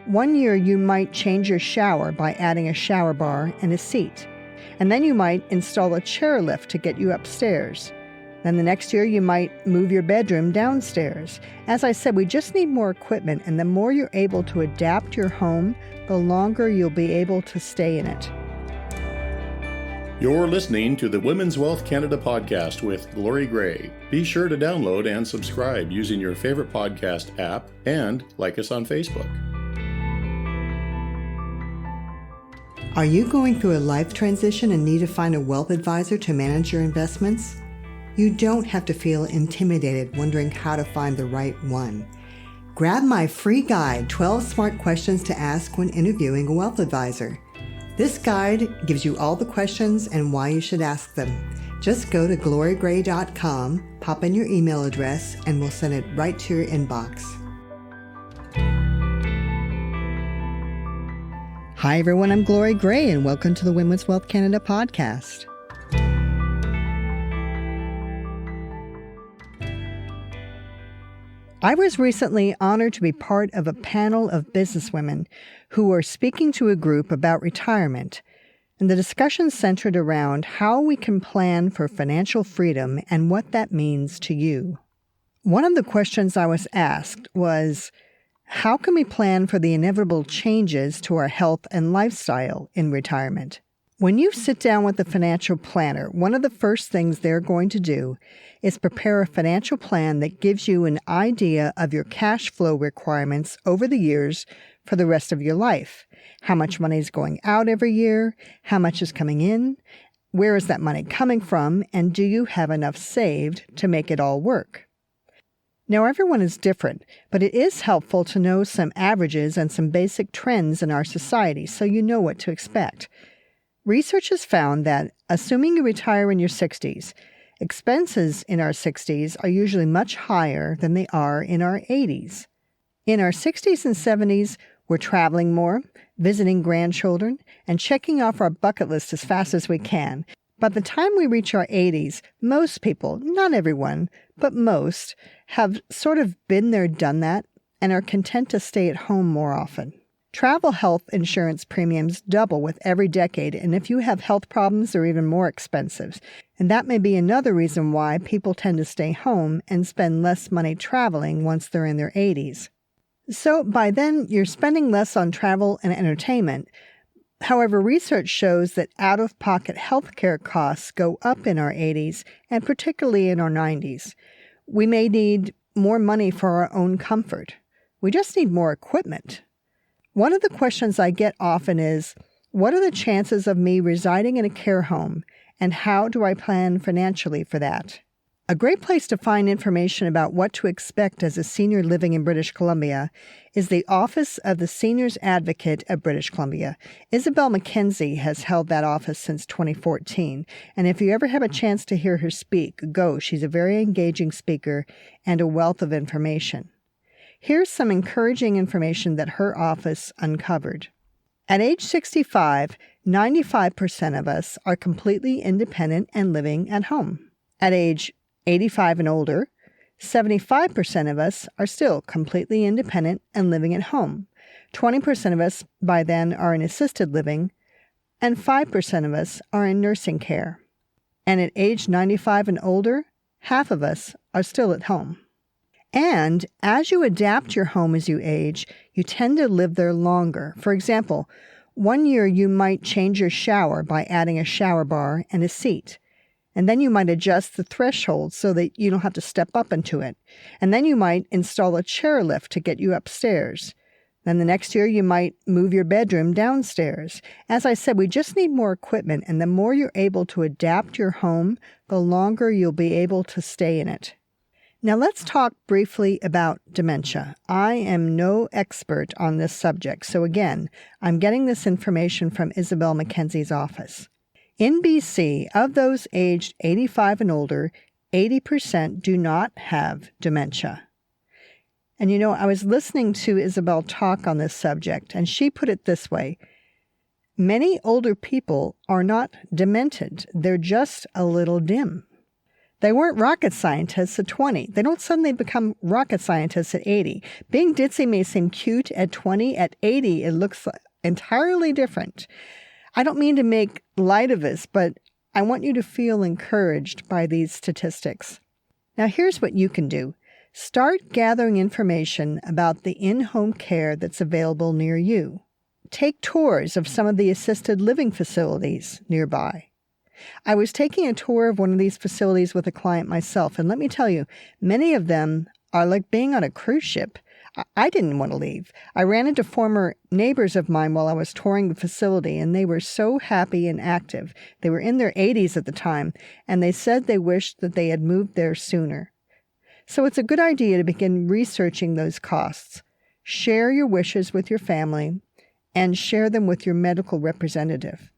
One year you might change your shower by adding a shower bar and a seat. And then you might install a chairlift to get you upstairs. Then the next year you might move your bedroom downstairs. As I said, we just need more equipment, and the more you're able to adapt your home, the longer you'll be able to stay in it. You're listening to the Women's Wealth Canada podcast with Glory Gray. Be sure to download and subscribe using your favorite podcast app and like us on Facebook. Are you going through a life transition and need to find a wealth advisor to manage your investments? You don't have to feel intimidated wondering how to find the right one. Grab my free guide, 12 Smart Questions to Ask When Interviewing a Wealth Advisor. This guide gives you all the questions and why you should ask them. Just go to glorygray.com, pop in your email address, and we'll send it right to your inbox. Hi everyone, I'm Glory Gray, and welcome to the Women's Wealth Canada podcast. I was recently honored to be part of a panel of businesswomen who were speaking to a group about retirement, and the discussion centered around how we can plan for financial freedom and what that means to you. One of the questions I was asked was, how can we plan for the inevitable changes to our health and lifestyle in retirement? When you sit down with a financial planner, one of the first things they're going to do is prepare a financial plan that gives you an idea of your cash flow requirements over the years for the rest of your life. How much money is going out every year? How much is coming in? Where is that money coming from? And do you have enough saved to make it all work? Now, everyone is different, but it is helpful to know some averages and some basic trends in our society so you know what to expect. Research has found that, assuming you retire in your 60s, expenses in our 60s are usually much higher than they are in our 80s. In our 60s and 70s, we're traveling more, visiting grandchildren, and checking off our bucket list as fast as we can. By the time we reach our 80s, most people, not everyone, but most, have sort of been there, done that, and are content to stay at home more often. Travel health insurance premiums double with every decade, and if you have health problems, they're even more expensive. And that may be another reason why people tend to stay home and spend less money traveling once they're in their 80s. So by then, you're spending less on travel and entertainment. However, research shows that out-of-pocket healthcare costs go up in our 80s, and particularly in our 90s. We may need more money for our own comfort. We just need more equipment. One of the questions I get often is, what are the chances of me residing in a care home, and how do I plan financially for that? A great place to find information about what to expect as a senior living in British Columbia is the Office of the Seniors Advocate of British Columbia. Isabel Mackenzie has held that office since 2014, and if you ever have a chance to hear her speak, go. She's a very engaging speaker and a wealth of information. Here's some encouraging information that her office uncovered. At age 65, 95% of us are completely independent and living at home. At age 85 and older, 75% of us are still completely independent and living at home. 20% of us by then are in assisted living, and 5% of us are in nursing care. And at age 95 and older, half of us are still at home. And as you adapt your home as you age, you tend to live there longer. For example, one year you might change your shower by adding a shower bar and a seat. And then you might adjust the threshold so that you don't have to step up into it. And then you might install a chairlift to get you upstairs. Then the next year you might move your bedroom downstairs. As I said, we just need more equipment, and the more you're able to adapt your home, the longer you'll be able to stay in it. Now let's talk briefly about dementia. I am no expert on this subject, so again, I'm getting this information from Isabel Mackenzie's office. In BC, of those aged 85 and older, 80% do not have dementia. And you know, I was listening to Isabel talk on this subject, and she put it this way: many older people are not demented, they're just a little dim. They weren't rocket scientists at 20. They don't suddenly become rocket scientists at 80. Being ditzy may seem cute at 20. At 80, it looks entirely different. I don't mean to make light of this, but I want you to feel encouraged by these statistics. Now, here's what you can do. Start gathering information about the in-home care that's available near you. Take tours of some of the assisted living facilities nearby. I was taking a tour of one of these facilities with a client myself, and let me tell you, many of them are like being on a cruise ship. I didn't want to leave. I ran into former neighbors of mine while I was touring the facility, and they were so happy and active. They were in their 80s at the time, and they said they wished that they had moved there sooner. So it's a good idea to begin researching those costs. Share your wishes with your family, and share them with your medical representative.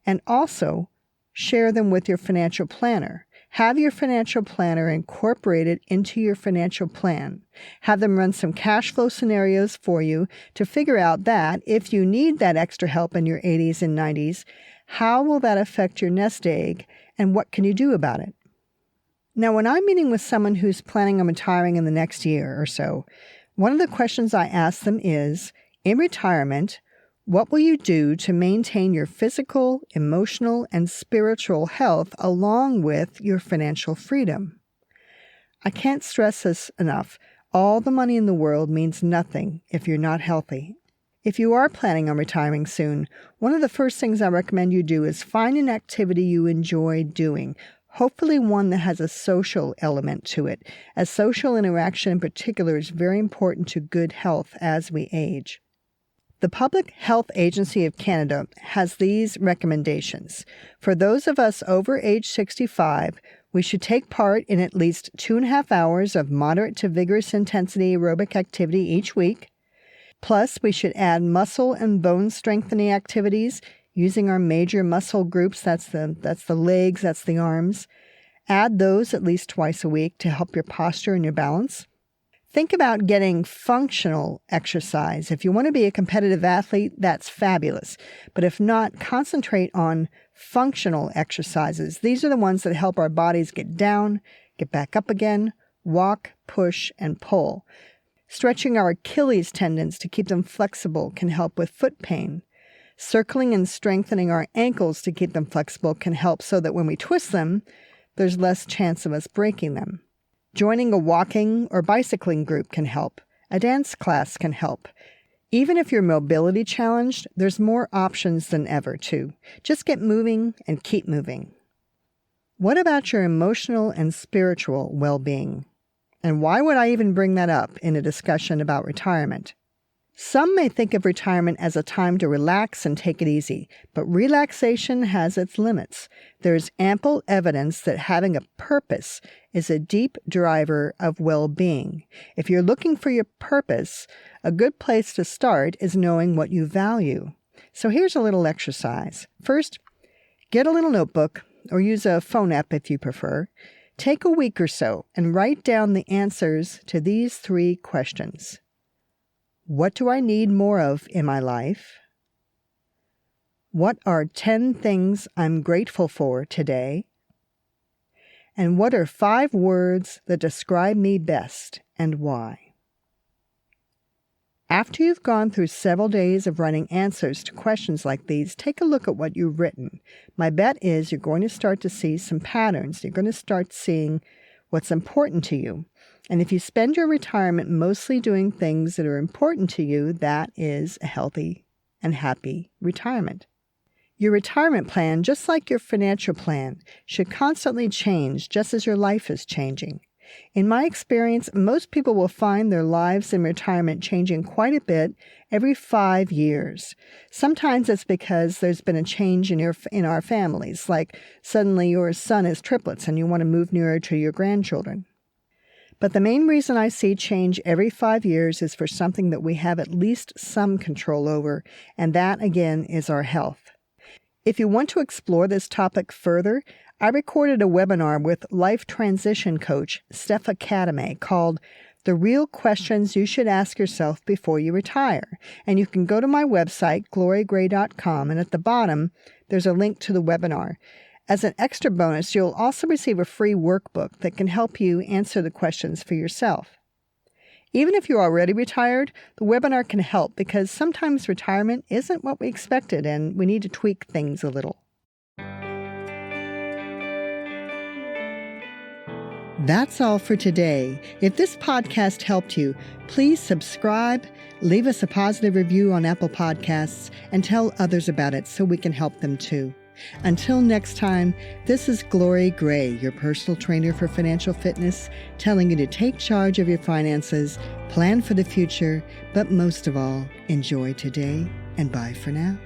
And also, share them with your financial planner. Have your financial planner incorporated into your financial plan. Have them run some cash flow scenarios for you to figure out that if you need that extra help in your 80s and 90s, how will that affect your nest egg and what can you do about it? Now, when I'm meeting with someone who's planning on retiring in the next year or so, one of the questions I ask them is, in retirement, what will you do to maintain your physical, emotional, and spiritual health along with your financial freedom? I can't stress this enough. All the money in the world means nothing if you're not healthy. If you are planning on retiring soon, one of the first things I recommend you do is find an activity you enjoy doing, hopefully one that has a social element to it, as social interaction in particular is very important to good health as we age. The Public Health Agency of Canada has these recommendations. For those of us over age 65, we should take part in at least 2.5 hours of moderate to vigorous intensity aerobic activity each week. Plus, we should add muscle and bone strengthening activities using our major muscle groups. That's the legs, that's the arms. Add those at least twice a week to help your posture and your balance. Think about getting functional exercise. If you want to be a competitive athlete, that's fabulous. But if not, concentrate on functional exercises. These are the ones that help our bodies get down, get back up again, walk, push, and pull. Stretching our Achilles tendons to keep them flexible can help with foot pain. Circling and strengthening our ankles to keep them flexible can help so that when we twist them, there's less chance of us breaking them. Joining a walking or bicycling group can help. A dance class can help. Even if you're mobility challenged, there's more options than ever, too. Just get moving and keep moving. What about your emotional and spiritual well-being? And why would I even bring that up in a discussion about retirement? Some may think of retirement as a time to relax and take it easy, but relaxation has its limits. There's ample evidence that having a purpose is a deep driver of well-being. If you're looking for your purpose, a good place to start is knowing what you value. So here's a little exercise. First, get a little notebook, or use a phone app if you prefer. Take a week or so and write down the answers to these 3 questions. What do I need more of in my life? What are 10 things I'm grateful for today? And what are 5 words that describe me best and why? After you've gone through several days of writing answers to questions like these, take a look at what you've written. My bet is you're going to start to see some patterns. You're going to start seeing what's important to you. And if you spend your retirement mostly doing things that are important to you, that is a healthy and happy retirement. Your retirement plan, just like your financial plan, should constantly change just as your life is changing. In my experience, most people will find their lives in retirement changing quite a bit every 5 years. Sometimes it's because there's been a change in our families, like suddenly your son has triplets and you want to move nearer to your grandchildren. But the main reason I see change every 5 years is for something that we have at least some control over, and that, again, is our health. If you want to explore this topic further, I recorded a webinar with life transition coach Stepha Kadame called The Real Questions You Should Ask Yourself Before You Retire. And you can go to my website, glorygray.com, and at the bottom, there's a link to the webinar. As an extra bonus, you'll also receive a free workbook that can help you answer the questions for yourself. Even if you're already retired, the webinar can help because sometimes retirement isn't what we expected and we need to tweak things a little. That's all for today. If this podcast helped you, please subscribe, leave us a positive review on Apple Podcasts, and tell others about it so we can help them too. Until next time, this is Glory Gray, your personal trainer for financial fitness, telling you to take charge of your finances, plan for the future, but most of all, enjoy today, and bye for now.